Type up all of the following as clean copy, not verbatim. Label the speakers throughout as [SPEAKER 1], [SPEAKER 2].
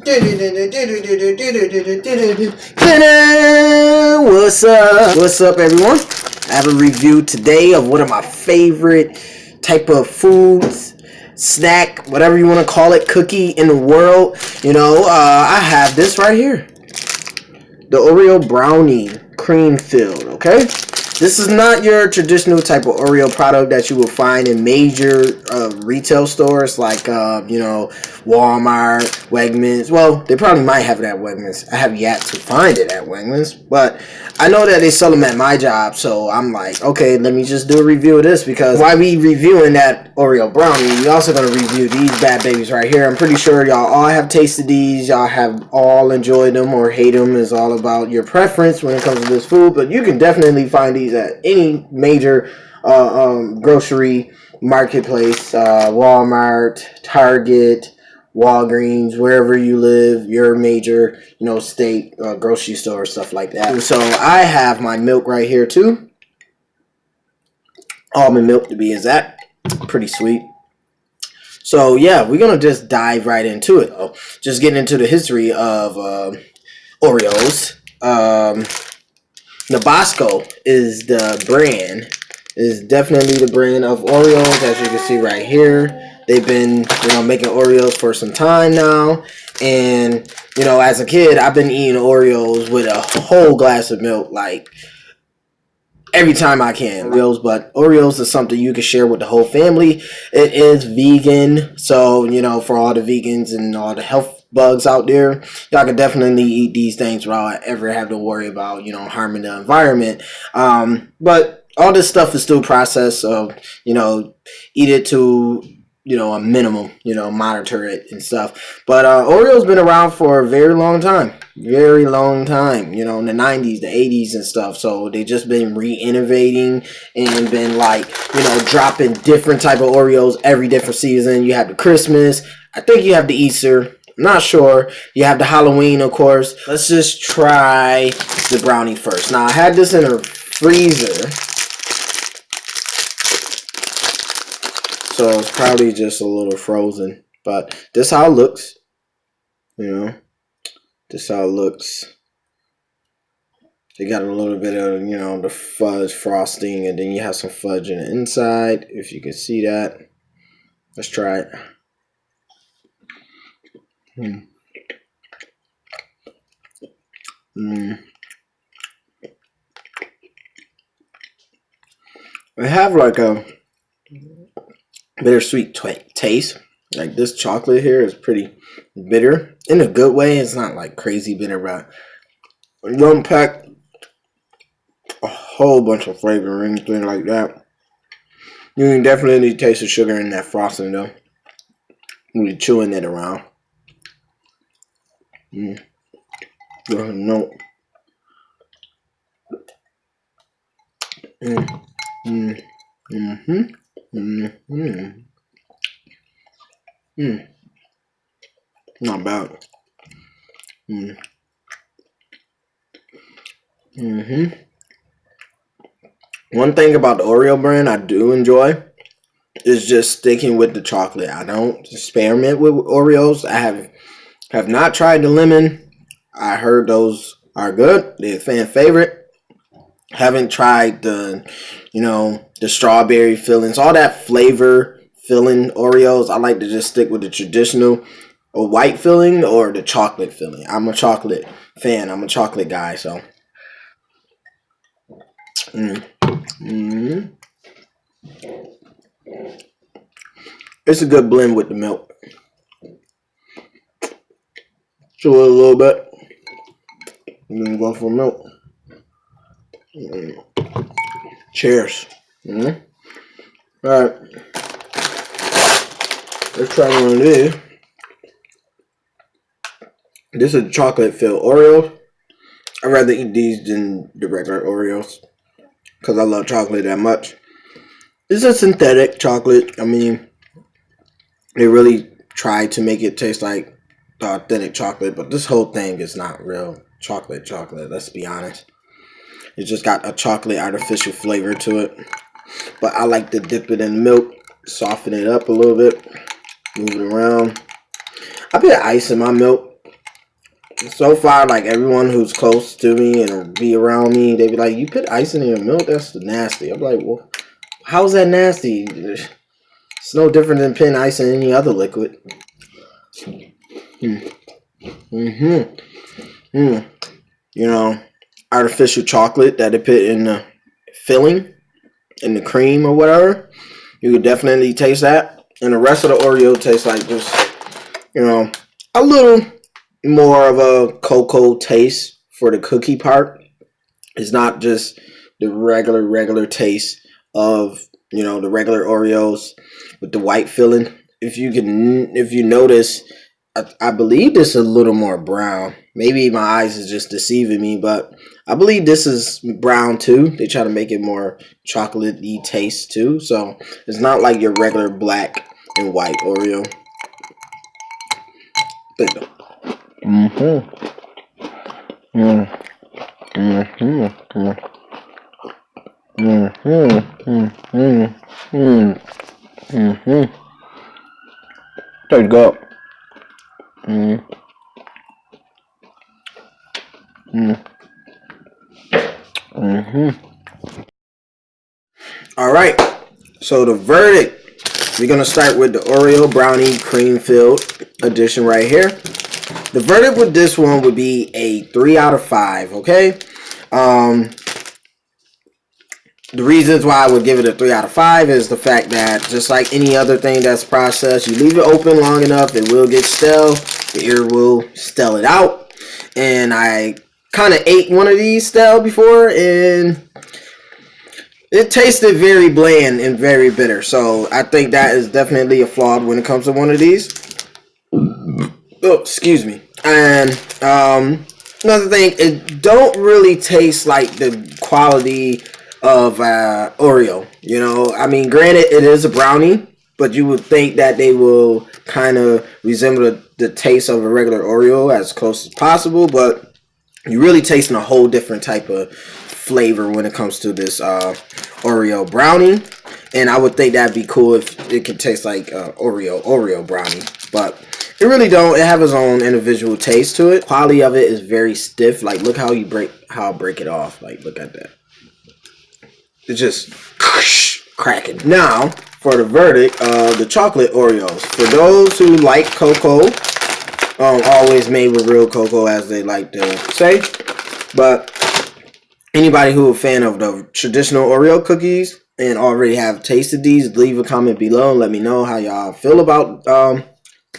[SPEAKER 1] What's up? What's up, everyone? I have a review today of one of my favorite type of foods, snack, whatever you want to call it, cookie in the world. I have this right here, the Oreo Brownie cream filled. Okay, this is not your traditional type of Oreo product that you will find in major retail stores like Walmart, Wegmans. Well, they probably might have it at Wegmans. I have yet to find it at Wegmans, but I know that they sell them at my job, so I'm like, okay, let me just do a review of this, because while we reviewing that Oreo Brownie, we also going to review these bad babies right here. I'm pretty sure y'all all have tasted these. Y'all have all enjoyed them or hate them. It's all about your preference when it comes to this food, but you can definitely find these at any major grocery marketplace, Walmart, Target, Walgreens, wherever you live, your major, state grocery store, stuff like that. So I have my milk right here too. Almond milk to be exact. Pretty sweet. So yeah, we're gonna just dive right into it. Just getting into the history of Oreos. Nabasco is the brand. Is definitely the brand of Oreos, as you can see right here. They've been, making Oreos for some time now. And, as a kid, I've been eating Oreos with a whole glass of milk, like, every time I can. But Oreos is something you can share with the whole family. It is vegan, so, for all the vegans and all the health bugs out there, y'all can definitely eat these things without ever having to worry about, harming the environment. But all this stuff is still processed, so, eat it to, a minimum, monitor it and stuff. But Oreo's been around for a very long time. Very long time, in the 90s, the 80s and stuff. So they just been re-innovating and been dropping different type of Oreos every different season. You have the Christmas. I think you have the Easter. I'm not sure. You have the Halloween, of course. Let's just try the brownie first. Now, I had this in a freezer, so it's probably just a little frozen. But this how it looks. This how it looks. They got a little bit of, the fudge frosting, and then you have some fudge in the inside, if you can see that. Let's try it. They have like a bittersweet taste. Like this chocolate here is pretty bitter in a good way. It's not like crazy bitter, but you don't pack a whole bunch of flavor or anything like that. You can definitely taste the sugar in that frosting though when you're chewing it around. No. Not bad. One thing about the Oreo brand I do enjoy is just sticking with the chocolate. I don't experiment with Oreos. I have not tried the lemon. I heard those are good. They're a fan favorite. Haven't tried the, the strawberry fillings, all that flavor filling Oreos. I like to just stick with the traditional white filling or the chocolate filling. I'm a chocolate fan. I'm a chocolate guy, so. It's a good blend with the milk. Chew it a little bit, and then go for milk. Cheers. Alright. Let's try one of these. This is chocolate filled Oreos. I'd rather eat these than the regular Oreos, because I love chocolate that much. This is synthetic chocolate. I mean, they really tried to make it taste like the authentic chocolate, but this whole thing is not real chocolate, let's be honest. It just got a chocolate artificial flavor to it. But I like to dip it in milk, soften it up a little bit, move it around. I put ice in my milk So far, like everyone who's close to me and be around me, they be like, "You put icing in your milk? That's nasty." I'm like, "Well, how's that nasty? It's no different than putting ice in any other liquid." You know, artificial chocolate that they put in the filling, in the cream or whatever. You could definitely taste that, and the rest of the Oreo tastes like just, a little more of a cocoa taste for the cookie part. It's not just the regular taste of, the regular Oreos with the white filling. If you notice, I believe this is a little more brown. Maybe my eyes is just deceiving me, but I believe this is brown too. They try to make it more chocolatey taste too. So it's not like your regular black and white Oreo. Tastes good. All right, so the verdict, we're gonna start with the Oreo brownie cream filled edition right here. The verdict with this one would be a 3 out of 5. Okay, the reasons why I would give it a 3 out of 5 is the fact that just like any other thing that's processed, you leave it open long enough, it will get stale. The ear will stale it out. And I kind of ate one of these stale before, and it tasted very bland and very bitter. So I think that is definitely a flaw when it comes to one of these. Oh, excuse me. And another thing, it don't really taste like the quality of Oreo. I mean, granted, it is a brownie, but you would think that they will kind of resemble the taste of a regular Oreo as close as possible, but you're really tasting a whole different type of flavor when it comes to this Oreo brownie. And I would think that'd be cool if it could taste like Oreo brownie, but it really don't. It have its own individual taste to it. Quality of it is very stiff. Like, look how I break it off. Like, look at that. It's just cracking. Now, for the verdict of the chocolate Oreos. For those who like cocoa, always made with real cocoa, as they like to say. But anybody who is a fan of the traditional Oreo cookies and already have tasted these, leave a comment below and let me know how y'all feel about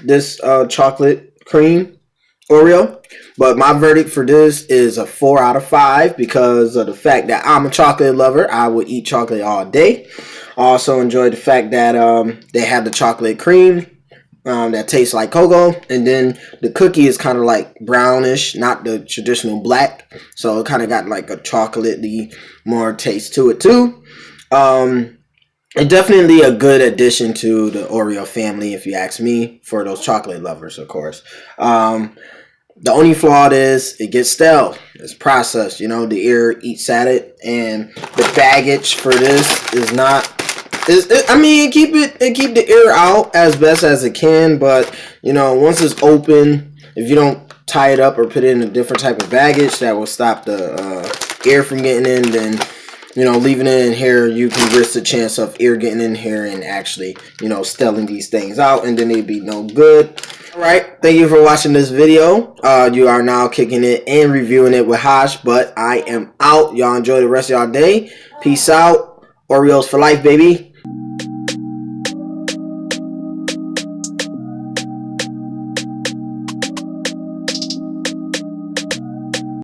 [SPEAKER 1] this chocolate cream Oreo. But my verdict for this is a 4 out of 5 because of the fact that I'm a chocolate lover. I would eat chocolate all day. I also enjoy the fact that they have the chocolate cream that tastes like cocoa, and then the cookie is kind of like brownish, not the traditional black. So it kind of got like a chocolatey more taste to it too. And definitely a good addition to the Oreo family, if you ask me, for those chocolate lovers, of course. The only flaw is it gets stale. It's processed. The ear eats at it, and the baggage for this is not. I mean, keep the ear out as best as it can, but once it's open, if you don't tie it up or put it in a different type of baggage that will stop the ear from getting in, then leaving it in here, you can risk the chance of ear getting in here and actually stealing these things out, and then they'd be no good. Alright, thank you for watching this video. You are now kicking it and reviewing it with Hosh, but I am out. Y'all enjoy the rest of y'all day. Peace out. Oreos for life, baby.